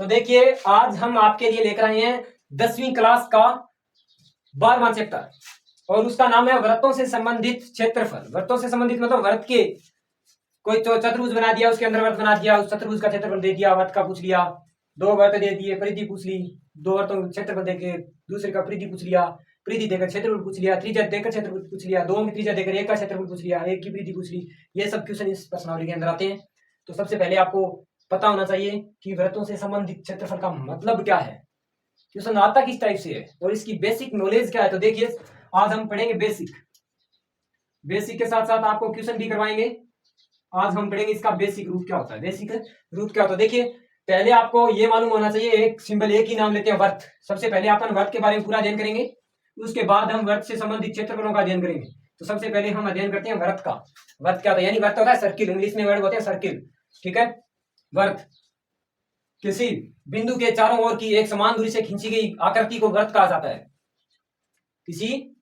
तो देखिए आज हम आपके लिए लेकर आए हैं 10वीं क्लास का 12वां चैप्टर और उसका नाम है वृत्तों से संबंधित क्षेत्रफल। वृत्तों से संबंधित मतलब वृत्त के कोई चतुर्भुज बना दिया, उसके अंदर वृत्त बना दिया, उस चतुर्भुज का क्षेत्रफल दे दिया, वृत्त का पूछ लिया, दो वृत्त दे दिए, परिधि पूछ ली, दो वृत्तों का क्षेत्रफल देके दूसरे का परिधि पूछ लिया, परिधि देकर क्षेत्रफल पूछ लिया, त्रिज्या देकर क्षेत्रफल पूछ लिया, दो की त्रिज्या देकर एक का क्षेत्रफल पूछ लिया, एक की परिधि पूछ ली। ये सब क्वेश्चन इस प्रश्नावली के अंदर आते हैं। तो सबसे पहले आपको पता होना चाहिए कि वृत्तों से संबंधित क्षेत्रफल का मतलब क्या है, क्वेश्चन आता किस टाइप से है और इसकी बेसिक नॉलेज क्या है। तो देखिए आज हम पढ़ेंगे बेसिक के साथ साथ आपको क्वेश्चन भी करवाएंगे। आज हम पढ़ेंगे इसका बेसिक रूप क्या होता है। बेसिक रूप क्या होता है, देखिए पहले आपको ये मालूम होना चाहिए, एक सिंबल एक ही नाम लेते हैं वर्त। सबसे पहले अपन वर्त के बारे में पूरा अध्ययन करेंगे, उसके बाद हम वर्त से संबंधित क्षेत्रफलों का अध्ययन करेंगे। तो सबसे पहले हम अध्ययन करते हैं वर्त का। वर्त क्या होता है, यानी वर्त होता है सर्किल, इंग्लिश में वर्ड होते हैं सर्किल, ठीक है। वर्त किसी बिंदु के चारों ओर की एक समान दूरी से खींची गई आकृति को वर्त कहा जाता है। किसी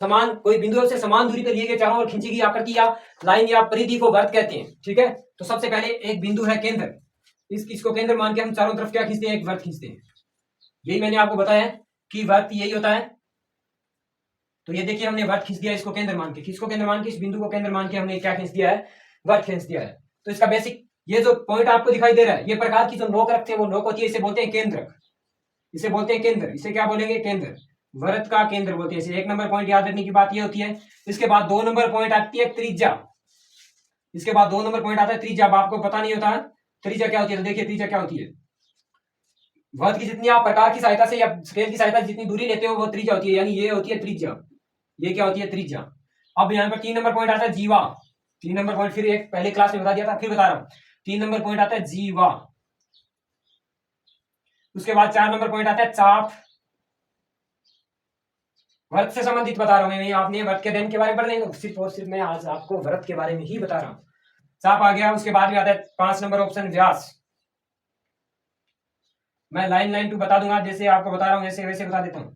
समान कोई बिंदु से समान दूरी पर लिए गए चारों ओर खींची गई आकृति या लाइन या परिधि को वर्त कहते हैं, ठीक है। तो सबसे पहले एक बिंदु है केंद्र, इसको केंद्र मान के हम चारों तरफ क्या खींचते हैं, एक वर्त खींचते हैं। यही मैंने आपको बताया कि वर्त यही होता है। तो ये देखिए हमने वर्त खींच दिया इसको केंद्र मान के, किसको केंद्र मान के, इस बिंदु को केंद्र मान के हमने क्या खींच दिया है, वर्त खींच दिया है। तो इसका बेसिक ये जो पॉइंट आपको दिखाई दे रहा है, ये प्रकार की जो नोक रखते हैं वो नोक होती है, इसे बोलते हैं केंद्रक, इसे बोलते हैं केंद्र, इसे क्या बोलेंगे, केंद्र, वृत्त का केंद्र बोलते हैं इसे। एक नंबर पॉइंट याद रखने की बात ये होती है। इसके बाद दो नंबर पॉइंट आती है त्रिज्या, इसके बाद दो नंबर पॉइंट आता है त्रिज्या। अब आपको पता नहीं होता त्रिज्या क्या होती है, तो देखिए त्रिज्या क्या होती है, वृत्त की जितनी आप प्रकार की सहायता से या स्केल की सहायता से जितनी दूरी लेते हो वो त्रिज्या होती है, यानी ये होती है त्रिज्या, ये क्या होती है, त्रिज्या। अब यहाँ पर 3 नंबर पॉइंट आता है जीवा, 3 नंबर पॉइंट फिर एक पहले क्लास में बता दिया था, फिर बता रहा हूं। 3 नंबर पॉइंट आता है जीवा, उसके बाद 4 नंबर पॉइंट आता है चाप। वृत्त से संबंधित बता रहा हूं मैं, आपने वृत्त के अध्ययन के बारे में पढ़ नहीं, सिर्फ और सिर्फ मैं आज आपको वृत्त के बारे में ही बता रहा हूं। चाप आ गया, उसके बाद में आता है 5 नंबर ऑप्शन व्यास। मैं लाइन लाइन टू बता दूंगा, जैसे आपको बता रहा हूं जैसे वैसे बता देता हूं।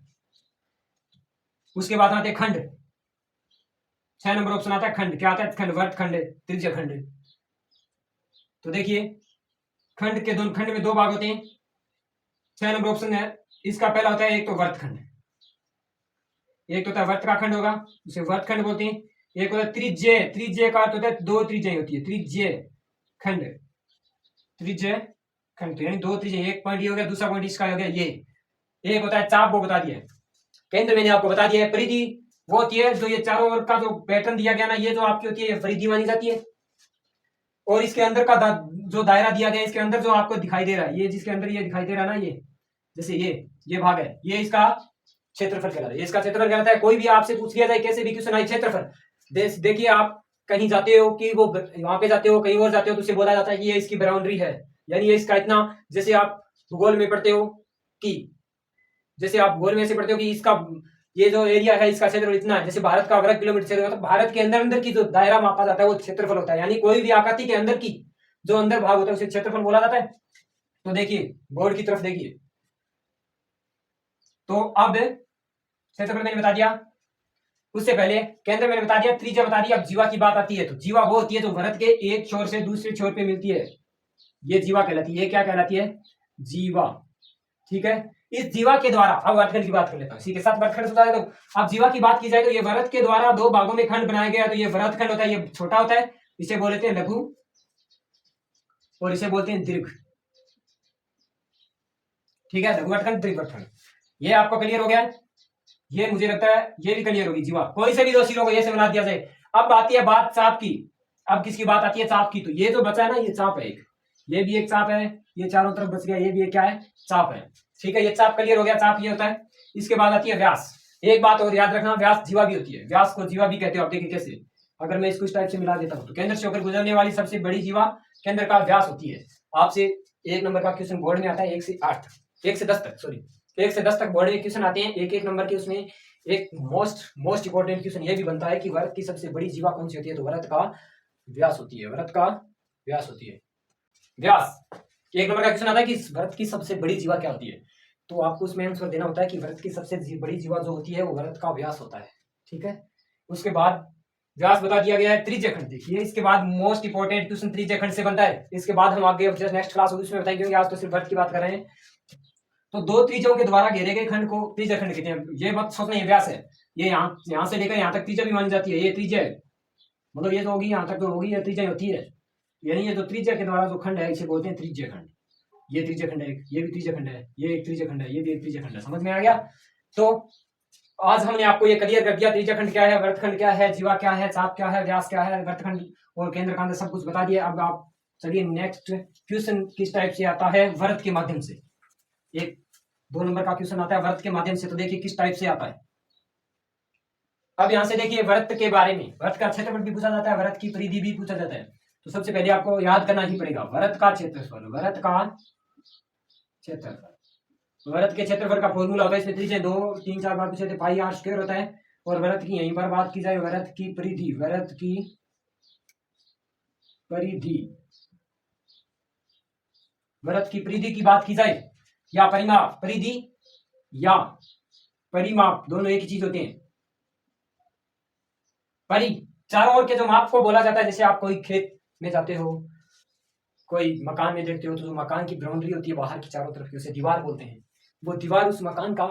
उसके बाद आते खंड, 6 नंबर ऑप्शन आता है खंड। क्या आता है, खंड, वर्त खंड, त्रिज्या खंड। तो देखिए खंड के खंड में दो भाग होते हैं। 6 नंबर ऑप्शन है, इसका पहला होता है एक तो वर्त खंड, एक तो होता है वर्त का खंड होगा, उसे वर्त खंड बोलते हैं। एक होता है त्रिज्य, त्रिज्य का अर्थ होता है दो त्रिज्याएं होती है, त्रिज्य खंड, त्रिज्य खंड यानी दो त्रिज्या, एक पॉइंट ये हो गया, दूसरा पॉइंट इसका हो गया ये। एक होता है चाप, वो बता दिया। केंद्र मैंने आपको बता दिया है। परिधि वो होती है जो ये चारों ओर का जो पैटर्न दिया गया ना, ये जो आपकी होती है ये परिधि मानी जाती है। और इसके अंदर का जो दायरा दिया गया, इसके अंदर जो आपको दिखाई दे रहा है, ये जिसके अंदर ये दिखाई दे रहा है ना, ये जैसे ये भाग है, ये इसका क्षेत्रफल कहलाता है, इसका क्षेत्रफल कहलाता है। कोई भी आपसे पूछ लिया जाए कैसे भी क्वेश्चन आए क्षेत्रफल, देखिए आप कहीं जाते हो कि वो वहां पे जाते हो, कहीं और जाते हो, तो उसे बोला जाता है कि ये इसकी बाउंड्री है, यानी ये इसका इतना। जैसे आप भूगोल में पढ़ते हो कि जैसे आप भूगोल में ऐसे पढ़ते हो कि इसका ये जो एरिया है इसका क्षेत्रफल इतना है, जैसे भारत का वर्ग किलोमीटर क्षेत्रफल, तो भारत के अंदर अंदर की जो दायरा मापा जाता है वो क्षेत्रफल होता है, यानी कोई भी आकृति के अंदर की जो अंदर भाग होता है उसे क्षेत्रफल बोला जाता है। तो देखिए बोर्ड की तरफ देखिए, तो अब क्षेत्रफल मैंने बता दिया, उससे पहले केंद्र मैंने बता दिया, त्रिज्या बता दिया। अब जीवा की बात आती है, तो जीवा वो होती है जो वृत्त के एक छोर से दूसरे छोर पे मिलती है, ये जीवा कहलाती है। ये क्या कहलाती है, जीवा, ठीक है। इस जीवा के द्वारा, अब वर्तखंड की बात कर लेता हूं, इसी के साथ वर्तखंड बता देता हूं। अब जीवा की बात की जाए तो ये वृत्त के द्वारा दो भागों में खंड बनाया गया, तो ये वृत्तखंड होता है, ये छोटा होता है, इसे बोलते हैं लघु और इसे बोलते हैं दीर्घ, ठीक है। लघु वर्तखंड, दीर्घ वर्तखंड, ये आपको क्लियर हो गया है। ये मुझे लगता है ये भी क्लियर होगी। जीवा कोई से भी दो सिरों को ये से बना दिया जाए। अब आती है बात चाप की, अब किसकी बात आती है, चाप की। तो ये जो बचा है ना, ये चाप है एक, ये भी एक चाप है, ये चारों तरफ बच गया, ये भी एक क्या है, चाप है, ठीक है। ये चाप क्लियर हो गया, चाप ये होता है। इसके बाद आती है व्यास। एक बात और याद रखना, व्यास जीवा भी होती है, व्यास को जीवा भी कहते हो। आप देखिए कैसे, अगर मैं इसको इस टाइप से मिला देता हूं, तो केंद्र से होकर गुजरने वाली सबसे बड़ी जीवा केंद्र का व्यास होती है। आपसे 1 नंबर का क्वेश्चन बोर्ड में आता है 1 से 8, 1 से 10 तक, सॉरी 1 से 10 तक बोर्ड में क्वेश्चन आते हैं, एक नंबर के। उसमें एक मोस्ट इंपोर्टेंट क्वेश्चन ये भी बनता है कि वृत्त की सबसे बड़ी जीवा कौन सी होती है, तो वृत्त का व्यास होती है, वृत्त का व्यास होती है, व्यास। 1 नंबर का क्वेश्चन आता है कि वृत्त की सबसे बड़ी जीवा क्या होती है, तो आपको उसमें आंसर देना होता है कि वृत्त की सबसे बड़ी जीवा जो होती है वो वृत्त का व्यास होता है, ठीक है। उसके बाद व्यास बता दिया गया है, त्रिज्या खंड देखिए। इसके बाद मोस्ट इंपोर्टेंट क्वेश्चन त्रिज्या खंड से बनता है। इसके बाद हम आगे नेक्स्ट क्लास होगी उसमें बताएंगे, आज तो सिर्फ वृत्त की बात कर रहे हैं। तो दो त्रिज्याओं के द्वारा घेरे गए खंड को त्रिज्या खंड कहते हैं। ये मत सोचना ये व्यास है, ये यहाँ से लेकर यहाँ तक त्रिज्या भी मानी जाती है, ये त्रिज्या है, मतलब ये तो होगी यहाँ तक तो होगी, ये त्रिज्या होती है। यानी ये जो त्रिज्या के द्वारा जो खंड है इसे बोलते हैं त्रिज्या खंड। ये त्रिज्या खंड है, ये भी त्रिज्या खंड है, ये एक त्रिज्या खंड है, ये भी एक त्रिज्या खंड है। समझ में आ गया? तो आज हमने आपको ये क्लियर कर दिया, त्रिज्या खंड क्या है, वृत्तखंड क्या है, जीवा क्या है, चाप क्या है, व्यास क्या है, वृत्तखंड और केंद्रखंड सब कुछ बता दिया। अब आप चलिए नेक्स्ट क्वेश्चन किस टाइप से आता है, वृत्त के माध्यम से। एक 2 नंबर का क्वेश्चन आता है वृत्त के माध्यम से, तो देखिए किस टाइप से आता है। अब यहां से देखिए वृत्त के बारे में, वृत्त का क्षेत्रफल भी पूछा जाता है, वृत्त की परिधि भी पूछा जाता है। तो सबसे पहले आपको याद करना ही पड़ेगा वृत्त का क्षेत्रफल। वृत्त का क्षेत्रफल, वृत्त के क्षेत्रफल का फॉर्मूला होता है, इसमें त्रिज्या 2 3 4 बार पूछे थे, पाई आर स्क्वायर होता है। और वृत्त की यहीं पर बात की जाए, वृत्त की परिधि, वृत्त की परिधि, वृत्त की परिधि की बात की जाए या परिमाप, परिधि या परिमाप दोनों एक ही चीज होते हैं। परि चारों ओर के जो माप को बोला जाता है, जैसे आप कोई खेत में जाते हो, कोई मकान में देखते हो, तो जो मकान की बाउंड्री होती है बाहर की चारों तरफ की, उसे दीवार बोलते हैं। वो दीवार उस मकान का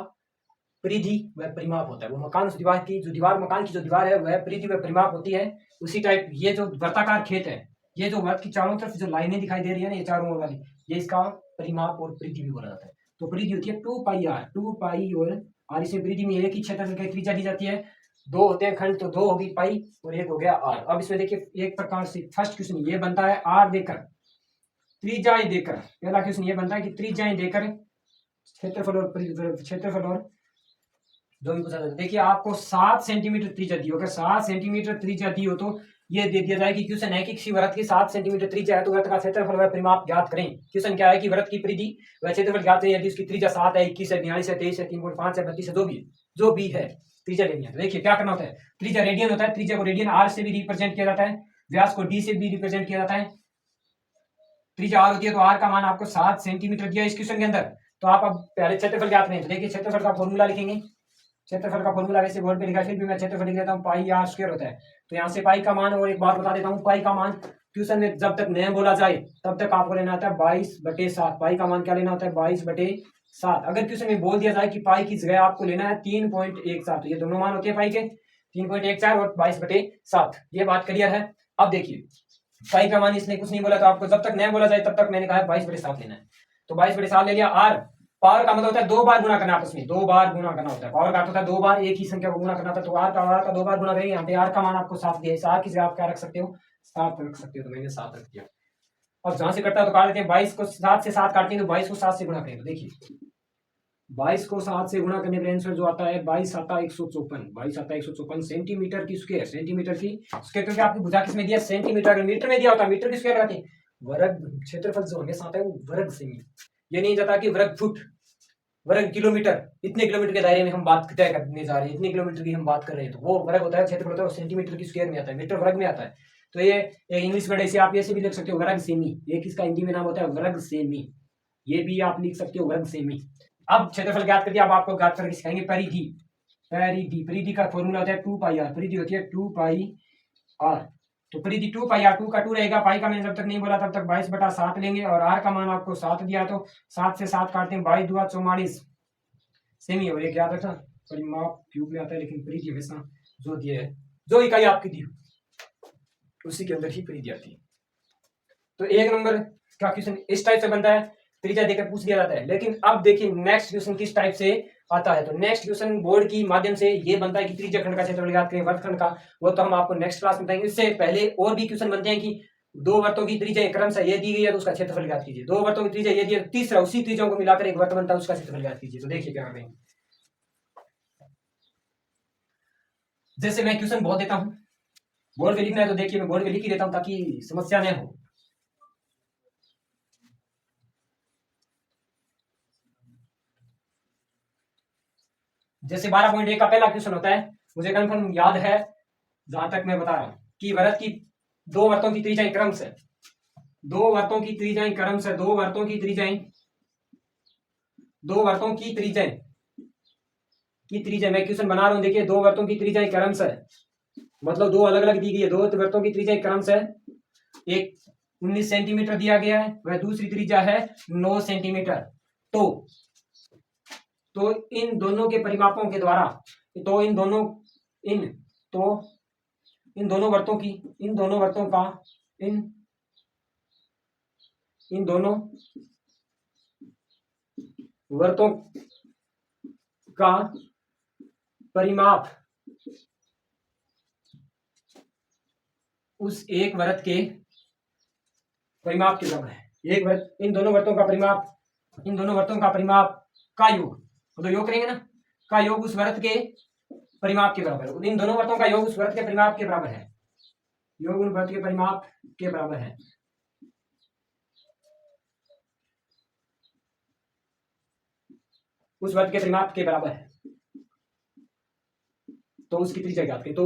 परिधि वह परिमाप होता है। वो मकान उस दीवार की जो दीवार, मकान की जो दीवार है वह परिधि वह परिमाप होती है। उसी टाइप ये जो वृत्ताकार खेत है, ये जो वृत्त की चारों तरफ जो लाइनें दिखाई दे रही है ना, ये चारों ओर वाली, ये इसका परिमाप और परिधि भी बोला जाता है। तो परिधि होती है 2 पाई आर, 2 पाई और आर। इसमें परिधि में एक ही क्षेत्रफल की त्रिज्या दी जाती है। 2 होते हैं खंड, तो 2 होगी पाई और 1 हो गया आर। अब इसमें देखिए एक प्रकार से फर्स्ट क्वेश्चन ये बनता है आर देकर, त्रिज्याएं देकर। पहला क्वेश्चन ये बनता है कि त्रिज्याएं देकर क्षेत्रफल और जो भी पूछा जाता है। देखिए आपको 7 सेंटीमीटर त्रिज्या दी हो, अगर 7 सेंटीमीटर त्रिज्या दी हो तो ये दे दिया जाए कि क्वेश्चन है कि किसी वृत्त की 7 सेंटीमीटर त्रिज्या है, तो वृत्त का क्षेत्रफल व परिमाप ज्ञात करें। क्वेश्चन क्या है कि वृत्त की परिधि व क्षेत्रफल ज्ञात करें। यदि उसकी त्रिज्या 7 है, 21 है, 42 है, 23 है, 3.5 है, 32 है, जो भी है त्रिज्या लेनी है। तो देखिए क्या करना होता है, त्रिज्या रेडियन होता है, त्रिज्या को रेडियन आर से भी रिप्रेजेंट किया जाता है, व्यास को डी से भी रिप्रेजेंट किया जाता है। त्रिज्या आर होती है तो आर का मान आपको 7 सेंटीमीटर दिया इस क्वेश्चन के अंदर। तो आप अब पहले क्षेत्रफल ज्ञात करें। तो देखिए क्षेत्रफल का फॉर्मूला लिखेंगे, क्षेत्रफल का फॉर्मूला वैसे बोर्ड पे लिखा है, फिर भी मैं क्षेत्रफल लिख देता हूँ, पाई आर स्क्वायर होता है। तो यहाँ से पाई का मान, और एक बात बता देता हूँ, पाई का मान क्वेश्चन में जब तक नहीं बोला जाए तब तक आपको लेना होता है 22/7। पाई का मान क्या लेना होता है, 22/7। अगर क्वेश्चन में बोल दिया जाए कि पाई की जगह आपको लेना है 3.14, ये दोनों मान होते हैं पाई के, 3.14 और 22/7। ये बात क्लियर है। अब देखिए पाई का मान इसने कुछ नहीं बोला, तो आपको जब तक नहीं बोला जाए तब तक मैंने कहा 22/7 लेना है। तो 22/7 ले लिया। आर पावर का मतलब होता है 2 बार गुना करना, आपस में 2 बार गुना करना होता है। पावर का होता है 2 बार एक ही संख्या को गुना करना होता है। तो आर का 2 बार गुना करेंगे। यहाँ पे आर का मान आपको 7 दिया है, आर की जगह आप क्या रख सकते हो, 7 रख सकते हो। तो मैंने 7 रख दिया। अब जहां से कटता है तो काट लेते हैं। 22 को 7 से 7 काटते हैं, तो 22 को 7 से गुणा करें। तो देखिए 22 को 7 से गुणा करने पर आंसर जो आता है 22 आता 154, 22 आता 154 सेंटीमीटर की स्क्वायर, सेंटीमीटर की स्क्वायर। क्योंकि आपकी भुजा किसमें दिया, सेंटीमीटर। अगर मीटर में दिया होता मीटर की स्क्वायर लगाते हैं। वर्ग क्षेत्रफल जो हमेशा आता है वो वर्ग से, ये नहीं जाता कि वर्ग फुट, वर्ग किलोमीटर, इतने किलोमीटर के दायरे में हम बात तय करने जा रहे हैं, इतने किलोमीटर की हम बात कर रहे हैं, तो वो वर्ग होता है। क्षेत्रफल होता है सेंटीमीटर की स्क्वायर में आता है, मीटर वर्ग में आता है। तो ये इंग्लिश वर्ड ऐसे आप ऐसे भी लिख सकते हो, वर्ग सेमी। एक इसका हिंदी में नाम होता है वर्ग सेमी, ये भी आप लिख सकते हो वर्ग सेमी। अब क्षेत्रफल ज्ञात कर दिया। अब आपको ज्ञात करके सिखाएंगे परिधि। परिधि, परिधि का फॉर्मूला होता है 2 पाई आर। परिधि होती है 2 पाई आर। तो परिधि 2 पाई आर, 2 का 2 रहेगा, पाई का मैंने जब तक नहीं बोला तब तक 22/7 लेंगे, और आर का मान आपको 7 दिया, तो 7 से 7 काटते हैं, 22 दूना 44 सेमी। और एक याद रखना परिमाप क्यूब में आता है, लेकिन परिधि हमेशा जो दिया है, जो इकाई आपकी दी उसी के अंदर ही परिधि आती है। तो 1 नंबर का क्वेश्चन इस टाइप से बनता है, त्रिज्या देकर पूछ दिया जाता है। लेकिन अब देखिए नेक्स्ट क्वेश्चन किस टाइप से आता है। तो नेक्स्ट क्वेश्चन बोर्ड की माध्यम से ये बनता है कि त्रिज्या खंड का क्षेत्रफल ज्ञात करें, वृत्तखंड का, वो तो हम आपको नेक्स्ट क्लास में बताएंगे। इससे पहले और भी क्वेश्चन बनते हैं कि 2 वृत्तों की त्रिज्या क्रमशः ये दी गई है तो उसका क्षेत्रफल ज्ञात कीजिए। 2 वृत्तों की त्रिज्या ये दी है, तीसरा उसी त्रिज्याओं को मिलाकर एक वृत्त बनता है, उसका क्षेत्रफल ज्ञात कीजिए। तो देखिए क्या करेंगे, जैसे मैं क्वेश्चन बोल देता हूँ, बोर्ड पे लिखना है तो देखिए मैं बोर्ड पे लिख ही देता हूँ ताकि समस्या न हो। जैसे 12.1 का पहला क्वेश्चन होता है, मुझे कंफर्म याद है जहां तक मैं बता रहा हूं कि वृत्त की 2 वृत्तों की त्रिज्याएं क्रमशः, 2 वृत्तों की त्रिज्याएं क्रमशः, 2 वृत्तों की त्रिज्याएं, 2 वृत्तों की त्रिज्याएं की त्रिज्या मैं क्वेश्चन बना रहा हूं। देखिए 2 वृत्तों की त्रिज्याएं क्रमशः मतलब दो अलग अलग दी गई है, दो वृत्तों की त्रिज्या क्रमशः एक 19 सेंटीमीटर दिया गया है, वह दूसरी त्रिज्या है 9 सेंटीमीटर। तो इन दोनों के परिमापों के द्वारा, तो इन दोनों इन तो इन दोनों वर्तों की इन दोनों वर्तों का इन दोनों वर्तों का परिमाप उस एक वृत्त के परिमाप के बराबर है। एक वृत्त, इन दोनों वर्तों का परिमाप का योग, तो योग करेंगे ना, का योग उस वृत्त के परिमाप के बराबर है। इन दोनों वर्तों का योग उस वृत्त के परिमाप के बराबर है। योग उन वृत्त के परिमाप के बराबर है। उस वृत्त के परिमाप के बराबर है। तो उसकी त्रिज्या ज्ञात करें। तो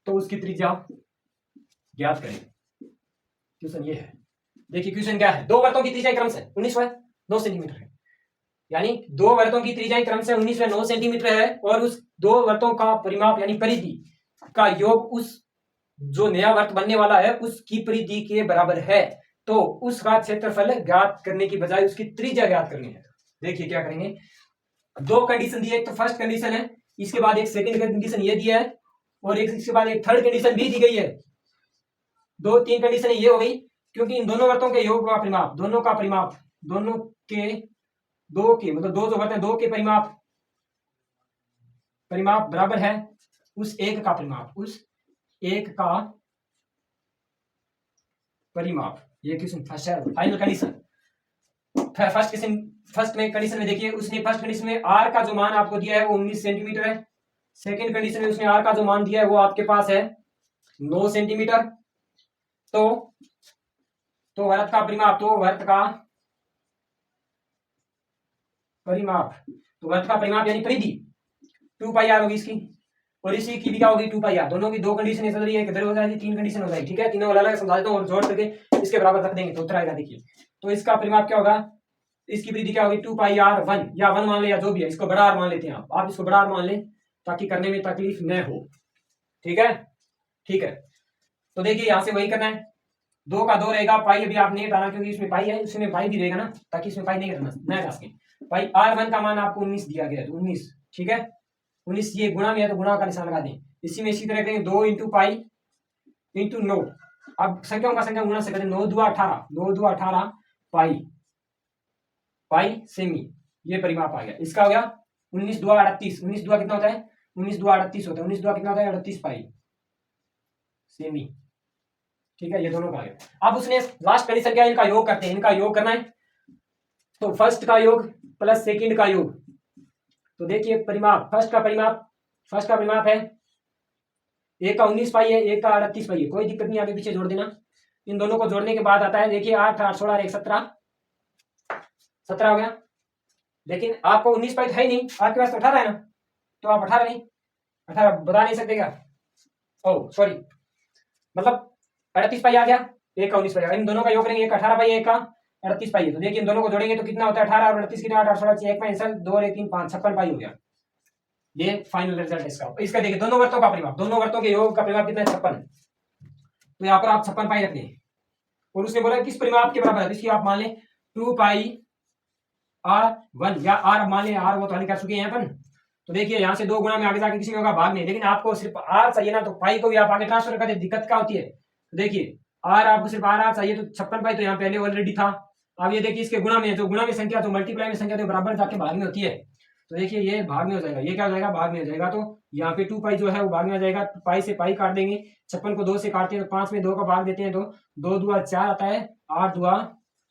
उसकी त्रिज्या ज्ञात करें। क्वेश्चन ये है, देखिए क्वेश्चन क्या है, दो वर्तों की त्रिज्या क्रमशः 19 व 9 सेंटीमीटर है। यानी दो वर्तों की त्रिज्या क्रमशः 19 व 9 सेंटीमीटर है और उस दो वर्तों का परिमाप यानी परिधि का योग उस जो नया वर्त बनने वाला है उसकी परिधि के बराबर है। तो उसका क्षेत्रफल ज्ञात करने की बजाय उसकी त्रिज्या ज्ञात करनी है। देखिए क्या करेंगे, दो कंडीशन दी है। एक तो फर्स्ट कंडीशन है, इसके बाद एक सेकंड कंडीशन ये दिया है और एक इसके बाद एक थर्ड कंडीशन भी दी गई है। दो तीन कंडीशन ये हो गई, क्योंकि इन दोनों वर्तों के योग का परिमाप, दोनों का परिमाप, दोनों के दो के मतलब दो जो वर्त है, दो के परिमाप बराबर है उस एक का परिमाप, उस एक का परिमाप। ये क्वेश्चन फर्स्ट है, फाइनल कंडीशन। फर्स्ट में कंडीशन में देखिए, उसने फर्स्ट कंडीशन में आर का जो मान आपको दिया है वो 19 सेंटीमीटर है। सेकंड कंडीशन में उसने आर का जो मान दिया है वो आपके पास है 9 सेंटीमीटर। तो वर्त का परिमाप, तो वर्त का परिमाप यानी परिधि 2 पाई आर होगी इसकी, और इसी की भी क्या होगी 2 पाई आर। दोनों की दो कंडीशन चल रही है, इधर हो जाएगी, तीन कंडीशन हो जाएगी। ठीक है, तीनों अलग अलग समझा देता हूं और जोड़ करके इसके बराबर रख देंगे तो उत्तर आएगा। देखिए तो इसका परिमाप क्या होगा, इसकी परिधि क्या होगी 2 पाई आर 1 या 1 मान ले या जो भी है, इसको बड़ा आर मान लेते हैं आप इसको बड़ा आर मान लें ताकि करने में तकलीफ न हो। ठीक है। तो देखिए यहां से वही करना है, 2 का 2 रहेगा, पाई अभी आप नहीं हटाना क्योंकि इसमें पाई है, उसमें पाई भी रहेगा ना, ताकि इसमें पाई नहीं करना न हटा सके। पाई R1 का मान आपको 19 दिया गया है, 19। ठीक है, 19 ये गुणा में है तो गुणा का निशान लगा दें। इसी में इसी तरह करेंगे 2 इंटू पाई इंटू 9। अब संख्याओं का संख्या गुणा से करें, 9 2 18, 9 2 18 पाई सेमी, ये परिमाप आ गया। इसका हो गया 19 2 38, 19 2 कितना होता है 19 2 38 होता है, 19 2 कितना होता है 38 पाई सेमी। ठीक है, ये दोनों का आ गया। अब उसने लास्ट कंडीशन क्या है, इनका योग करते हैं, इनका योग करना है। तो फर्स्ट का योग प्लस सेकंड का योग, तो देखिए परिमाप, फर्स्ट का परिमाप है, एक का 19 पाई है, एक का 38 पाई है, कोई दिक्कत नहीं, आगे पीछे जोड़ देना। इन दोनों को जोड़ने के बाद आता है, देखिए 8 8 16 1 17 हो गया। लेकिन आपको 19 पाई था ही नहीं, आपके पास तो 18 है ना, तो आप 18 नहीं 18 बता नहीं सकते क्या, ओ सॉरी, मतलब 38 पाई आ गया, एक का 19 पाई आ गया। इन दोनों का योग करेंगे, एक 18 पाई है, एक का 38 पाई है। तो देखिए इन दोनों को जोड़ेंगे तो कितना होता है 18 और 38 कितना, 8 16 1 पाई 2 और 1 3 5 56 पाई हो गया। ये फाइनल रिजल्ट है इसका। देखिए दोनों वर्तों का परिमाप, दोनों वर्तों के योग का परिमाप कितना है 56। तो यहाँ पर आप 56 पाई रख दें और उसने बोला किस परिमाप के बराबर है, इसकी आप मान लें 2 पाई R1 या R मान लें, R वो तो हल कर चुके हैं अपन। तो देखिए यहाँ से 2 गुणा में आगे जाके किसी में होगा भाग में, लेकिन आपको सिर्फ R चाहिए ना, तो पाई को भी आप आगे ट्रांसफर कर दे, दिक्कत क्या होती है। तो देखिए R आपको सिर्फ R चाहिए, तो 56 पाई तो यहाँ पहले ऑलरेडी था। अब ये देखिए इसके गुणा में, जो गुणा में संख्या, जो मल्टीप्लाई में संख्या, तो बराबर जाके भाग में होती है। तो देखिए ये भाग में हो जाएगा, ये क्या हो जाएगा भाग में हो जाएगा। तो यहाँ पे 2 पाई जो है वो भाग में आ जाएगा, पाई से पाई काट देंगे, 56 को 2 से काटते हैं तो 5 में 2 का भाग देते हैं तो 2 2 4 आता है, 8 2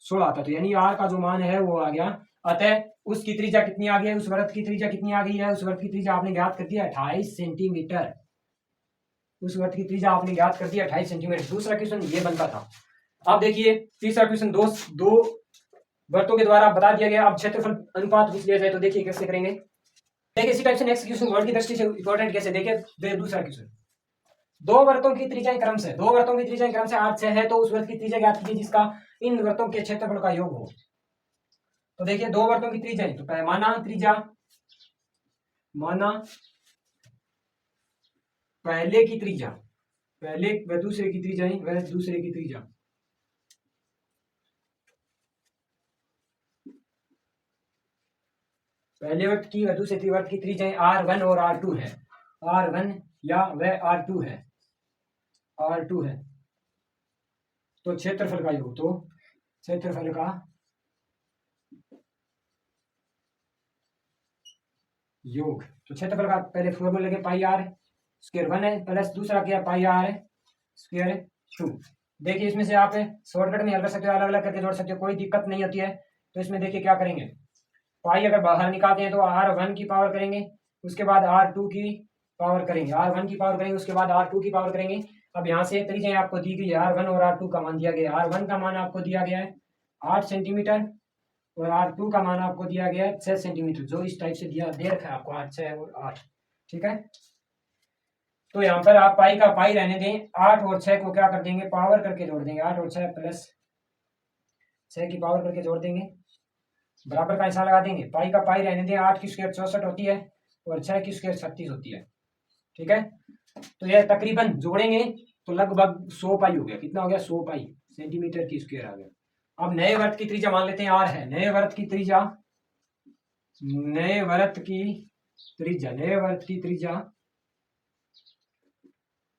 16 आता है। तो यानी R का जो मान है वो आ गया। अतः उसकी त्रिज्या कितनी आ गई है, उस वृत्त की त्रिज्या कितनी आ गई है, उस वृत्त की त्रिज्या आपने ज्ञात कर दिया 28 सेंटीमीटर। उस वृत्त की त्रिज्या आपने ज्ञात कर दिया 28 सेंटीमीटर। दूसरा क्वेश्चन ये बनता था। अब देखिए तीसरा क्वेश्चन, दो वर्तों के द्वारा बता दिया गया। अब क्षेत्रफल अनुपात पूछ लिया जाए तो देखिए कैसे करेंगे। देखिए इसी टाइप से नेक्स्ट क्वेश्चन वर्ड की दृष्टि से इंपॉर्टेंट कैसे, देखिए दूसरा क्वेश्चन, दो वर्तों की त्रिज्याएं क्रमशः 8 6 है, तो उस वृत्त की त्रिज्या ज्ञात कीजिए जिसका इन वर्तों के क्षेत्रफल का योग हो। तो देखिए दो वर्तों की त्रिज्या, तो माना त्रिज्या, माना पहले की त्रिज्या, पहले व दूसरे की त्रिज्या है, वह दूसरे की त्रिज्या। पहले वृत्त की व दूसरे वृत्त की त्रिज्या R1 और R2 है। R1 या वह R2 है, R2 है। तो क्षेत्रफल का योग, तो क्षेत्रफल का योग, तो क्षेत्रफल का पहले फॉर्मूला के पाई आर स्क्वायर 1 है, प्लस दूसरा क्या पाई आर स्क्वायर 2। देखिए इसमें से आप शॉर्टकट में हल कर सकते हो, अलग अलग करके जोड़ सकते हो, कोई दिक्कत नहीं होती है। तो इसमें देखिए क्या करेंगे, पाई अगर बाहर निकालते हैं तो R1 की पावर करेंगे, उसके बाद R2 की पावर करेंगे, R1 की पावर करेंगे, उसके बाद R2 की पावर करेंगे। अब यहाँ से त्रिज्या आपको दी गई है, R1 और R2 का मान दिया गया है। R1 का मान आपको दिया गया है 8 सेंटीमीटर और R2 का मान आपको दिया गया है 6 सेंटीमीटर, जो इस टाइप से दिया दे रखा है आपको 8, 6 और 8। ठीक है, तो यहाँ पर आप पाई का पाई रहने दें, 8 और 6 को क्या कर देंगे, पावर करके जोड़ देंगे, 8 और 6 प्लस 6 की पावर करके जोड़ देंगे, बराबर का निशान लगा देंगे। पाई का पाई रहने दें, 8 की स्क्वायर 64 होती है और 6 की स्क्वायर 36 होती है। ठीक है, तो यह तकरीबन जोड़ेंगे तो लगभग 100 पाई हो गया। कितना हो गया, 100 पाई सेंटीमीटर की स्क्वायर आ गया। अब नए वृत्त की त्रिज्या मान लेते हैं R है, नए वृत्त की त्रिज्या, नए वृत्त की त्रिज्या, नए वृत्त की त्रिज्या,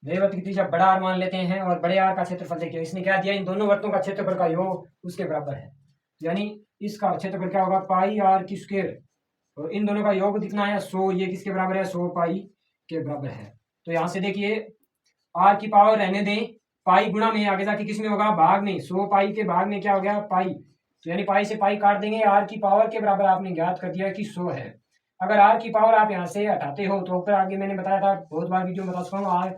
नए वृत्त की त्रिज्या बड़ा R मान लेते हैं और बड़े R का क्षेत्रफल देखिए, इसने क्या दिया, इन दोनों वृत्तों का क्षेत्रफल का योग उसके बराबर है, यानी इसका क्षेत्रफल क्या होगा, पाई R की स्क्वायर, और इन दोनों का योग कितना है 100, ये किसके बराबर है, 100 पाई के बराबर है। तो यहां से देखिए R की पावर रहने दें, पाई गुणा में आगे जाके किस में होगा, भाग में, 100 पाई के भाग में क्या हो गया, पाई, तो यानी पाई से पाई काट देंगे, R की पावर के बराबर आपने ज्ञात कर दिया कि 100 है। अगर R की पावर आप यहाँ से हटाते हो तो ऊपर आगे मैंने बताया था, बहुत बार वीडियो में बता चुका हूँ, R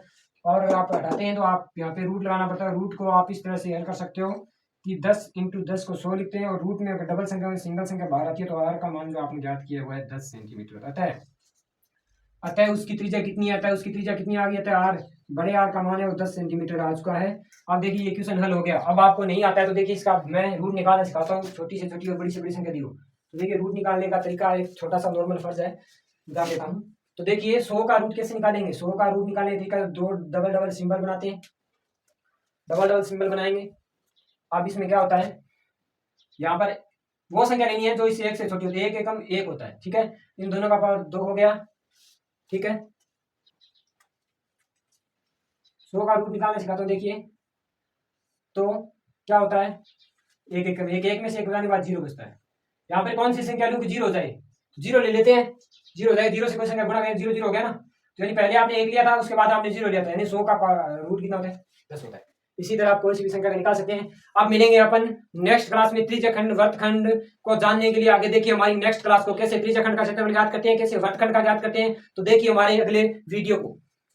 और अगर आप हटाते हैं तो आप यहाँ पे रूट लगाना पड़ता है। रूट को आप इस तरह से हल कर सकते हो कि 10 × 10 को 100 लिखते हैं, और रूट में अगर डबल संख्या में सिंगल संख्या बाहर आती है तो R का मान जो आपने ज्ञात किया हुआ है 10 सेंटीमीटर। अतः उसकी त्रिज्या कितनी आता है, उसकी त्रिज्या कितनी आ गई, अतः R, बड़े R का मान है वो 10 सेंटीमीटर आ चुका है। अब देखिए ये क्वेश्चन हल हो गया। अब आपको नहीं आता है तो देखिए इसका मैं रूट निकालना सिखाता हूँ, छोटी से छोटी और बड़ी से बड़ी संख्या दी हो तो देखिए रूट निकालने का तरीका एक छोटा सा नॉर्मल फर्ज है, बता देता हूँ। तो देखिए 100 का रूट कैसे निकालेंगे, 100 का रूट निकालने का तरीका, दो डबल डबल सिंबल बनाते हैं, डबल डबल सिंबल बनाएंगे। अब इसमें क्या होता है, यहाँ पर वो संख्या लेनी है जो इस एक से छोटी होती है, एक एकम एक होता है। ठीक है, इन दोनों का पावर 2 हो गया। ठीक है, 100 का रूट निकालना सिखाता हूँ। देखिए तो क्या होता है, एक एक में से एक बनाने के बाद 0 बचता है। यहाँ पे कौन सी संख्या लूँ कि 0 हो जाए, 0 ले लेते हैं, 0 हो जाए, 0 से कोई संख्या गुणा करें, 0 0 हो गया ना, तो यानी पहले आपने 1 लिया था, उसके बाद आपने 0 लिया था, यानी 100 का रूट कितना होता है, 10 होता है। इसी तरह आप कोई सी भी संख्या निकाल सकते हैं। अब मिलेंगे अपन नेक्स्ट क्लास में त्रिज्याखंड वर्तखंड को जानने के लिए। आगे देखिए हमारी नेक्स्ट क्लास को कैसे त्रिज्याखंड का क्षेत्रफल ज्ञात करते हैं, कैसे वर्तखंड का ज्ञात करते हैं, तो देखिए हमारे अगले वीडियो को।